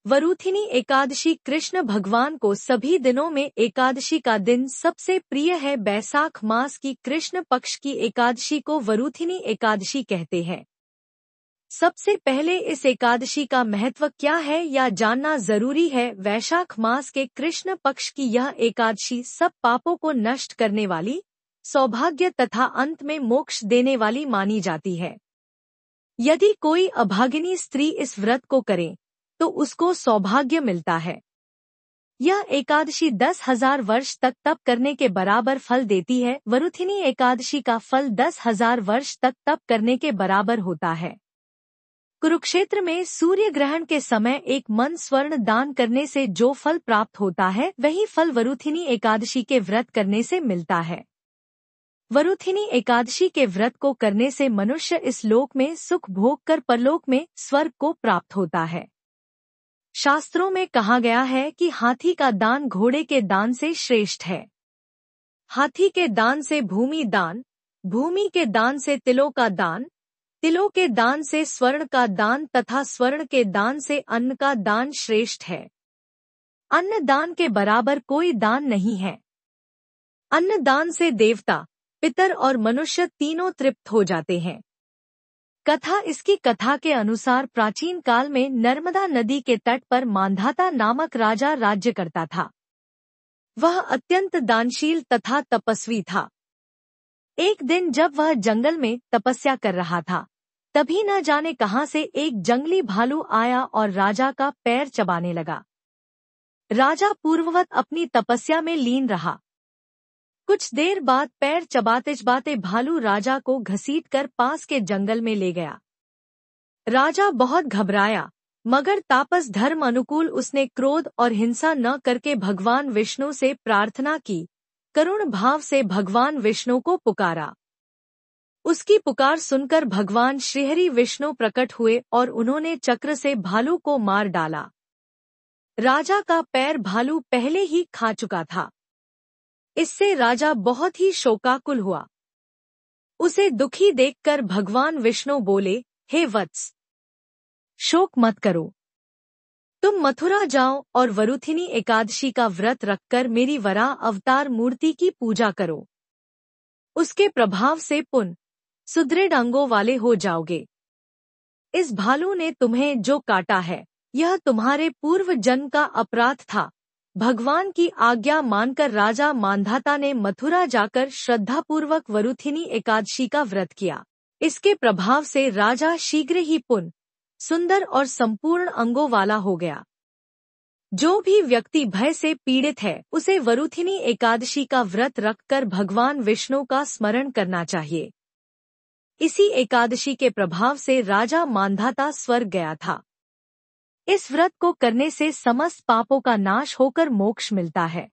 वरुथिनी एकादशी कृष्ण भगवान को सभी दिनों में एकादशी का दिन सबसे प्रिय है। बैसाख मास की कृष्ण पक्ष की एकादशी को वरुथिनी एकादशी कहते हैं। सबसे पहले इस एकादशी का महत्व क्या है या जानना जरूरी है। वैशाख मास के कृष्ण पक्ष की यह एकादशी सब पापों को नष्ट करने वाली, सौभाग्य तथा अंत में मोक्ष देने वाली मानी जाती है। यदि कोई अभागिनी स्त्री इस व्रत को करे तो उसको सौभाग्य मिलता है। यह एकादशी 10,000 वर्ष तक तप करने के बराबर फल देती है। वरुथिनी एकादशी का फल 10,000 वर्ष तक तप करने के बराबर होता है। कुरुक्षेत्र में सूर्य ग्रहण के समय एक मन स्वर्ण दान करने से जो फल प्राप्त होता है, वही फल वरुथिनी एकादशी के व्रत करने से मिलता है। वरुथिनी एकादशी के व्रत को करने से मनुष्य इस लोक में सुख भोग कर परलोक में स्वर्ग को प्राप्त होता है। शास्त्रों में कहा गया है कि हाथी का दान घोड़े के दान से श्रेष्ठ है। हाथी के दान से भूमि दान, भूमि के दान से तिलों का दान, तिलों के दान से स्वर्ण का दान तथा स्वर्ण के दान से अन्न का दान श्रेष्ठ है। अन्न दान के बराबर कोई दान नहीं है। अन्न दान से देवता, पितर और मनुष्य तीनों तृप्त हो जाते हैं। कथा इसकी कथा के अनुसार प्राचीन काल में नर्मदा नदी के तट पर मांधाता नामक राजा राज्य करता था। वह अत्यंत दानशील तथा तपस्वी था। एक दिन जब वह जंगल में तपस्या कर रहा था, तभी न जाने कहां से एक जंगली भालू आया और राजा का पैर चबाने लगा। राजा पूर्ववत अपनी तपस्या में लीन रहा। कुछ देर बाद पैर चबाते चबाते भालू राजा को घसीटकर पास के जंगल में ले गया। राजा बहुत घबराया, मगर तापस धर्म अनुकूल उसने क्रोध और हिंसा न करके भगवान विष्णु से प्रार्थना की। करुण भाव से भगवान विष्णु को पुकारा। उसकी पुकार सुनकर भगवान श्रीहरि विष्णु प्रकट हुए और उन्होंने चक्र से भालू को मार डाला। राजा का पैर भालू पहले ही खा चुका था। इससे राजा बहुत ही शोकाकुल हुआ। उसे दुखी देखकर भगवान विष्णु बोले, हे वत्स, शोक मत करो। तुम मथुरा जाओ और वरुथिनी एकादशी का व्रत रखकर मेरी वराह अवतार मूर्ति की पूजा करो। उसके प्रभाव से पुण्य सुदृढ़ अंगों वाले हो जाओगे। इस भालू ने तुम्हें जो काटा है, यह तुम्हारे पूर्व जन्म का अपराध था। भगवान की आज्ञा मानकर राजा मांधाता ने मथुरा जाकर श्रद्धापूर्वक वरुथिनी एकादशी का व्रत किया। इसके प्रभाव से राजा शीघ्र ही पुण्य, सुंदर और संपूर्ण अंगों वाला हो गया। जो भी व्यक्ति भय से पीड़ित है, उसे वरुथिनी एकादशी का व्रत रखकर भगवान विष्णु का स्मरण करना चाहिए। इसी एकादशी के प्रभाव से राजा मांधाता स्वर्ग गया था। इस व्रत को करने से समस्त पापों का नाश होकर मोक्ष मिलता है।